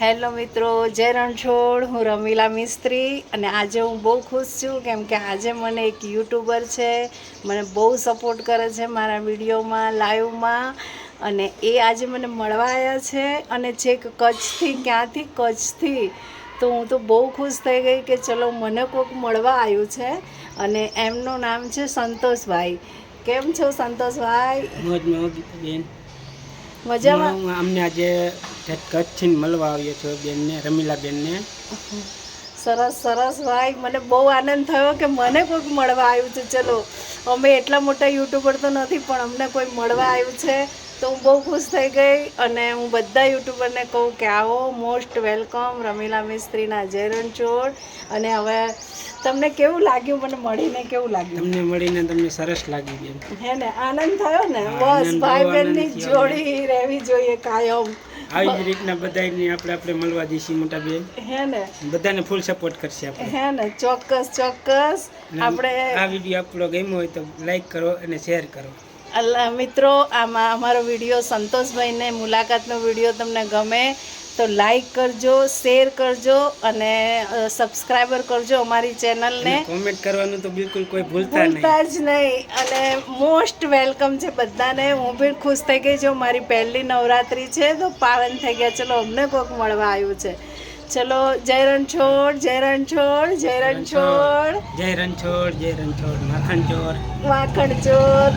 Hello મિત્રો, જય રણછોડ. હું રમીલા મિસ્ત્રી અને આજે હું બહુ ખુશ છું કેમ કે આજે મને એક યુટ્યુબર છે, મને બહુ સપોર્ટ કરે છે મારા વિડીયોમાં, લાઈવમાં. અને એ આજે મને મળવા આવ્યા છે અને છેક કચ્છથી, ક્યાંથી, કચ્છથી. તો હું તો બહુ ખુશ થઈ ગઈ કે ચલો મને કોઈક મળવા આવ્યું છે. અને એમનું નામ છે સંતોષભાઈ. કેમ છો સંતોષભાઈ? બેન મજામાં? અમને આજે કચ્છથી મળવા આવ્યો છો બેનને, રમીલા બેનને. સરસ સરસ ભાઈ, મને બહુ આનંદ થયો કે મને કોઈક મળવા આવ્યું છે. ચલો, અમે એટલા મોટા યુટ્યુબર તો નથી પણ અમને કોઈ મળવા આવ્યું છે તો હું બહુ ખુશ થઈ ગઈ. અને હું બધા યુટ્યુબરને કહું કે આવો, મોસ્ટ વેલકમ રમીલા મિસ્ત્રીના જય રણછોડ. અને હવે તમને કેવું લાગ્યું? મને મળીને કેવું લાગ્યું? તમને મળીને તમને સરસ લાગી બેન. હે ને? આનંદ થયો ને? હા, બસ આનંદ, ભાઈ બહુ બહેનની આનંદ થયો જોડી રહેવી જોઈએ કાયમ. આવી જ રીતના બધાને આપણે મળવા દઈશું મોટા બેન. હે ને? બધાને ફૂલ સપોર્ટ કરશે આપણે. હે ને? ચોક્કસ ચોક્કસ. આપણે આ વિડીયો આપણો ગમ્યો હોય તો લાઈક કરો અને શેર કરો. મિત્રો, આમાં અમારો વિડીયો સંતોષભાઈને મુલાકાતનો વિડીયો તમને ગમે તો લાઈક કરજો, શેર કરજો અને સબસ્ક્રાઈબર કરજો અમારી ચેનલને. કોમેન્ટ કરવાનું તો બિલકુલ કોઈ ભૂલતા જ નહીં. અને મોસ્ટ વેલકમ છે બધાને. હું બી ખુશ થઈ ગઈ છું, મારી પહેલી નવરાત્રિ છે તો પાવન થઈ ગયા. ચલો, અમને કોઈક મળવા આવ્યું છે. ચલો, જય રણછોડ, જય રણછોડ, જય રણછોડ, જય રણછોડ, જય રણછોડ, માખણ ચોર. માખણ ચોર.